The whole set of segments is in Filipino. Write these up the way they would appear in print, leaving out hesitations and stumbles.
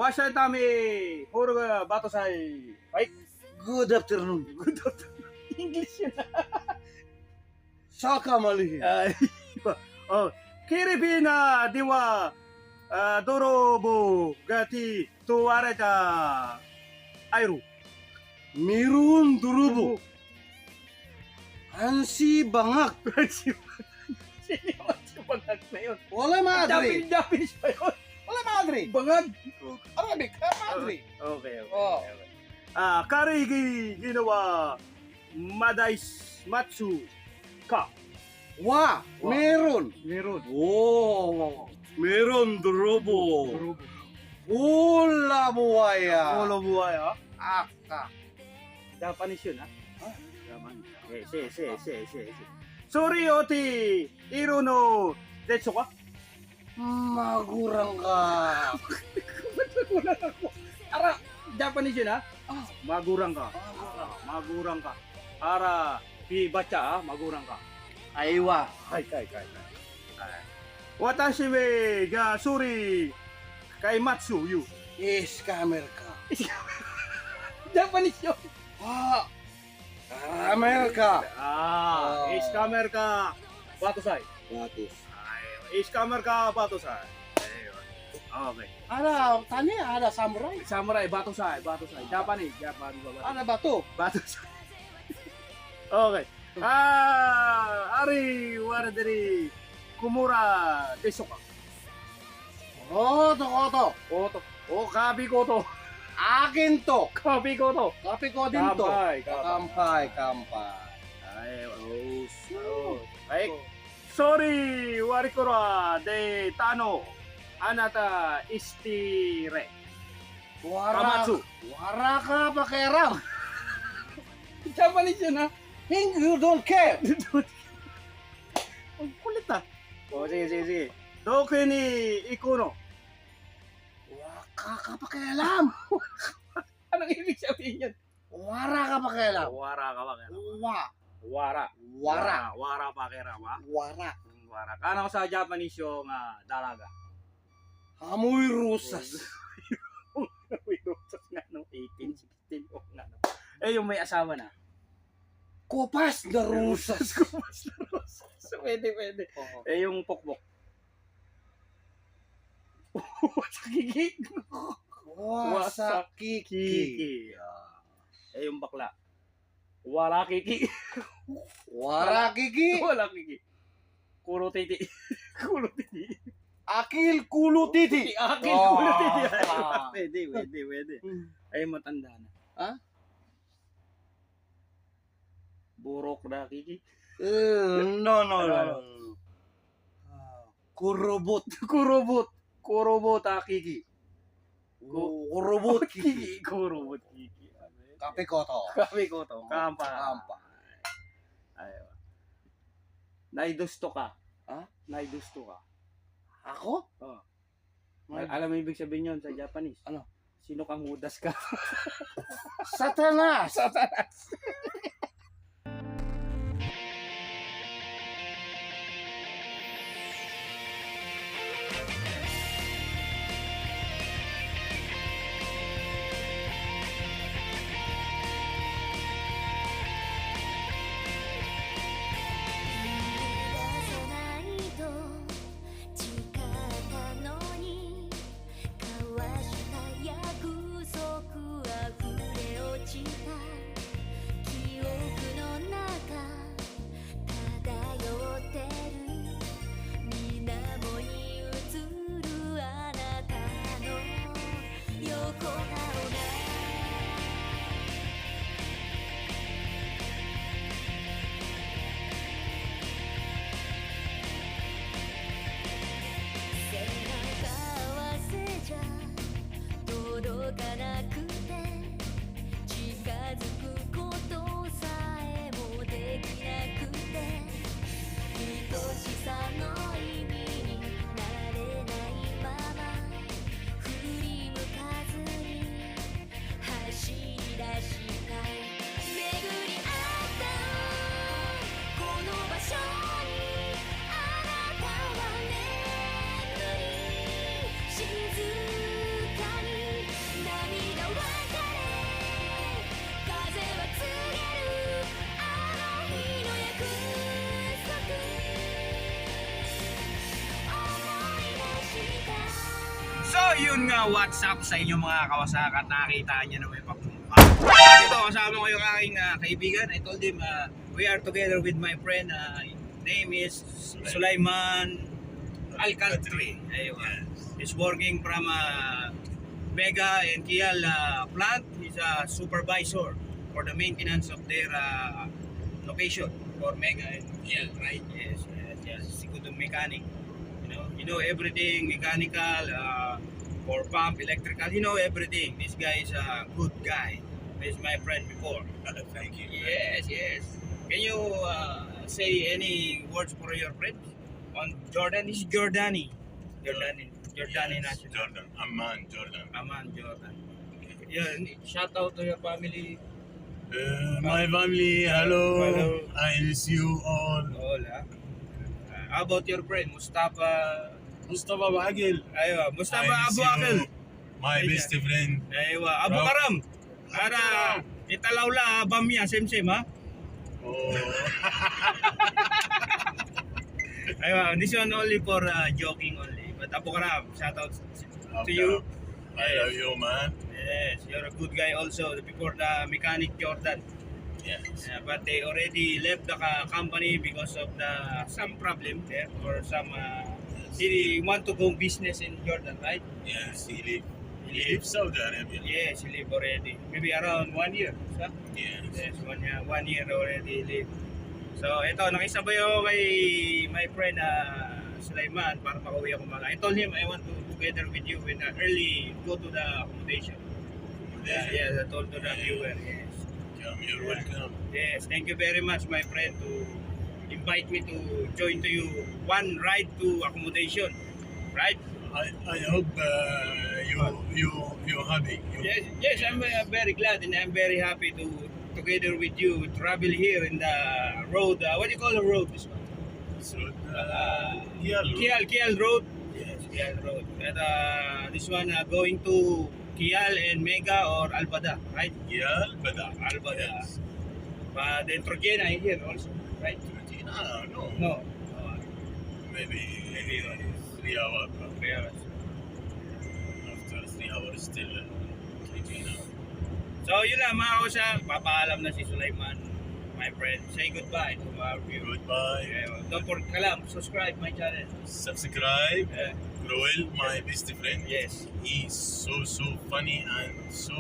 Washatami, Horuga Batosai. Right? Good afternoon. Good afternoon. English yun. Saka mali. Oh, Kiribina Diwa Dorobo Gati Tuareta Airu. Mirun durubo. Ansi bangak. Sino si bangag na yun? Wala madre. Japanese pa yun. Wala madre. Bangag. Arabic. Madre. Okay. Oh. Kari ginawa Madais Matsu ka. Wa. Wa. Meron. Meron. Oh. Meron durubo. Ula buaya. Olo buhay ha? Aka. Japanese yun ha? Japanese. Si. Sorry oti. Iro no Detsu ka? Magurang ka. Ba't ako? Ara, Japanese yun ha? Magurang ka. Magurang ka. Ara, baca ha? Magurang ka. Aywa. Kai. Watashi we ga sorry kay Matsu you. Scammer ka. Japanese yun. Amerika. Scammer ka. Batosai. Batis. Scammer ka Batosai. Ayun. Okay. Ada samurai. Samurai Batosai. Japanese. Ada batu. Batosai. Okay. Ari wara dari Kumura desu ka? Koto. Koto. Kabi ko to. Akin to. Kabi ko to. Kapi ko din to. Kampay. Baik. Sorry, warikura de Tano. Anata istire. Kamatsu. Wara ka pakiram. Japanese yun ha? You don't care. Ang kulit ha. Sige. Doke ni Ikuno. Waka ka pakialam. Anong ibig sabihin yan? Wara ka pakialam. Wara ka ba? Wara. Wara pa kaya ba? Wara. Kano sa Japanese yung dalaga? Amoy rusas. Amoy rusas nga no, 18, 16 o nga no. Yung may asawa na. Kupas na rusas. So, pwede. Yung pokpok. Wasakiki. Wasakiki. Yung bakla. Warakiki. Warakiki. Kuro titi. Akil kulo titi. Kulo titi. Pwede. Ay, matanda na. Ha? Burok na kiki. No. Kurobot kiki. Kurobot kiki. Kurobot kiki. Kape ko to. Kampa. Ayaw. Naidusto ka. Ha? Naidusto ka. Ako? Oo. Alam mo ibig sabihin yun sa Japanese? Ano? Sino kang hudas ka? Satanas. yun nga, what's up sa inyo mga kawasak at nakita niyo na may pagmumukha. At ito, kasama ko yung aking kaibigan. I told him, we are together with my friend. Name is Sulaiman Alcantri. Ayun. He's working from Mega and Kial plant. He's a supervisor for the maintenance of their location for Mega and Kial, right? Yes. He's a good mechanic. You know everything mechanical, for pump, electrical. You know everything. This guy is a good guy. He's my friend before. Thank you. Yes. Can you say any words for your friend on Jordan? He's Jordani. Jordani national. Jordan. Amman, Jordan. Aman, Jordan. Yeah, shout out to your family. My family, hello. Hello. I miss you all. Hola. How about your friend, Mustafa? Mustafa Bagil. Aywa, Mustafa I miss Abu you. Akil. My best friend. Aywa, Abu Bro. Karam. Para italawla bamya, same ha? Oh. Aywa, this one only for joking only. But Abu Karam, shout out to you. I love you, man. Yes, you're a good guy also. Before the mechanic Jordan. Yes. But they already left the company because of some problem there or some he want to go business in Jordan, right? Yes, he lives Saudi Arabia. Yes, he live already. Maybe around 1 year. So, Yes. yes, 1 year already live. So, ito, nakisabay ako kay my friend Sulaiman para makauwi ako mga. I told him I want to together with you when early go to the accommodation. Yes, I told to the viewer, yes. You're welcome. Yes, thank you very much, my friend, to invite me to join to you one ride to accommodation, right? I hope you happy. Yes, I'm very glad and I'm very happy to together with you travel here in the road. What do you call the road? This one? So, yeah, Kial Road. Yes, Kial Road. And this one going to Kial and Mega or Albada, right? yeah, Bada. Albada. Yes. But then Trojena is here also, right? No. No. Maybe 3 hours. After 3 hours still. So yun lang mga kausap, papaalam na si Sulaiman, my friend. Say goodbye to our viewers. Goodbye. Don't forget, subscribe my channel. Subscribe. Yeah. Roel, my best friend. Yes. He's so funny and so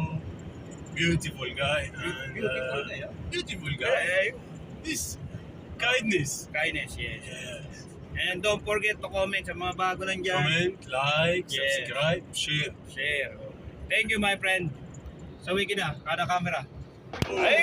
beautiful guy. And, Beautiful na yun. beautiful guy. Eh, This kindness. kindness, yes. Yes. And don't forget to comment sa mga bago lang dyan. Comment, like, Yes. subscribe, share. Share. Thank you, my friend. Sawi kita, kada camera. Oh. Ay,